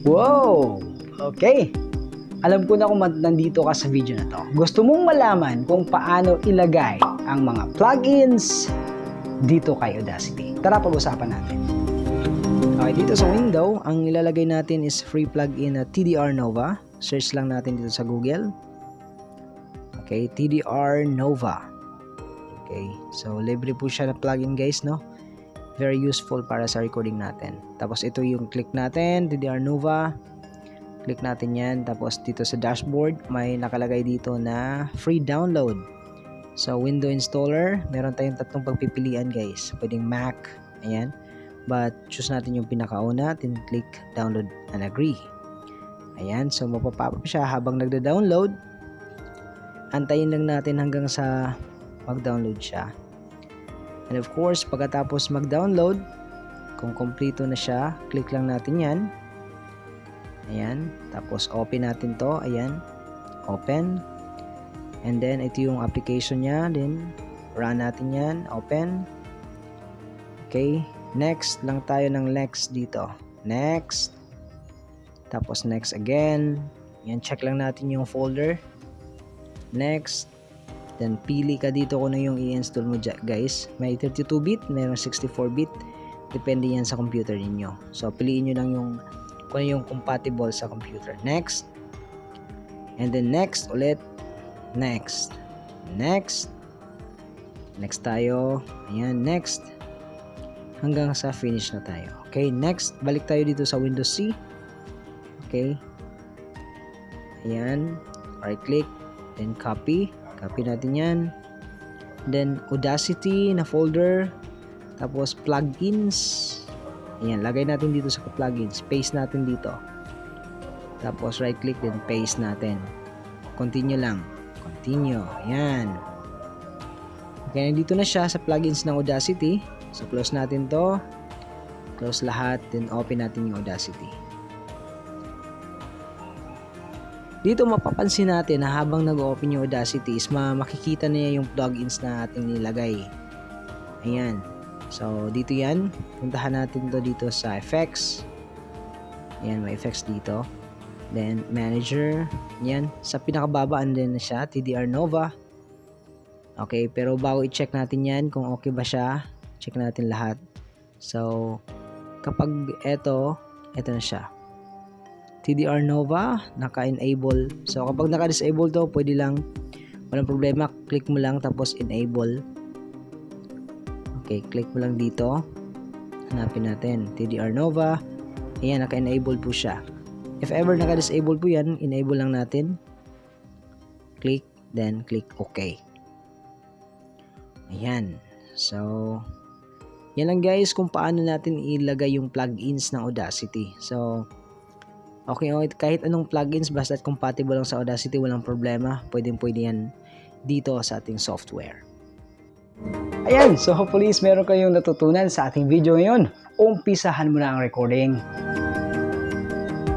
Wow! Okay. Alam ko na kung nandito ka sa video na to. Gusto mong malaman kung paano ilagay ang mga plugins dito kay Audacity. Tara, pag-usapan natin. Okay, dito sa window, ang ilalagay natin is free plugin na TDR Nova. Search lang natin dito sa Google. Okay, TDR Nova. Okay, so libre po siya na plugin guys, no? Very useful para sa recording natin. Tapos ito yung click natin, TDR Nova. Click natin yan. Tapos dito sa dashboard, may nakalagay dito na free download. So window installer, meron tayong tatlong pagpipilian guys. Pwedeng Mac, ayan. But choose natin yung pinakauna, then click download and agree. Ayan, so mapapapa siya habang nagda-download. Antayin lang natin hanggang sa mag-download siya. And of course, pagkatapos mag-download, kung kompleto na siya, click lang natin yan. Ayan, tapos open natin to, ayan, open. And then ito yung application niya, then run natin yan, open. Okay, next lang tayo ng next dito. Next. Tapos next again. Yan, check lang natin yung folder. Next. Then pili ka dito kung ano yung i-install mo guys. May 32-bit, mayroong 64-bit. Depende yan sa computer niyo. So piliin nyo lang yung kung ano yung compatible sa computer. Next. And then next ulit. Next. Next. Next tayo. Ayan, next. Hanggang sa finish na tayo. Okay, next. Balik tayo dito sa Windows C. Okay. Ayan. Right click. Then copy. Copy natin yan. Then Audacity na folder. Tapos plugins. Ayan, lagay natin dito sa plugins. Paste natin dito. Tapos right click then paste natin. Continue lang. Continue. Ayan. Okay, dito na siya sa plugins ng Audacity. So close natin to. Close lahat. Then open natin yung Audacity. Dito mapapansin natin na habang nag-open yung Audacity is makikita niya yung plugins na ating nilagay. Ayan. So, dito yan. Puntahan natin to dito sa effects. Ayan, may effects dito. Then, manager. Ayan. Sa pinakababaan din na siya, TDR Nova. Okay, pero bago i-check natin yan kung okay ba siya, check natin lahat. So, kapag ito na siya. TDR Nova, naka-enable. So, kapag naka-disable to, pwede lang, walang problema, click mo lang tapos enable. Okay, click mo lang dito. Hanapin natin, TDR Nova. Ayan, naka-enable po siya. If ever naka-disable po yan, enable lang natin. Click, then click OK. Ayan. So, yan lang guys kung paano natin ilagay yung plugins ng Audacity. So, okay, kahit anong plugins basta compatible lang sa Audacity, walang problema. Pwede yan dito sa ating software. Ayan, so hopefully meron kayong natutunan sa ating video ngayon. Umpisahan mo na ang recording.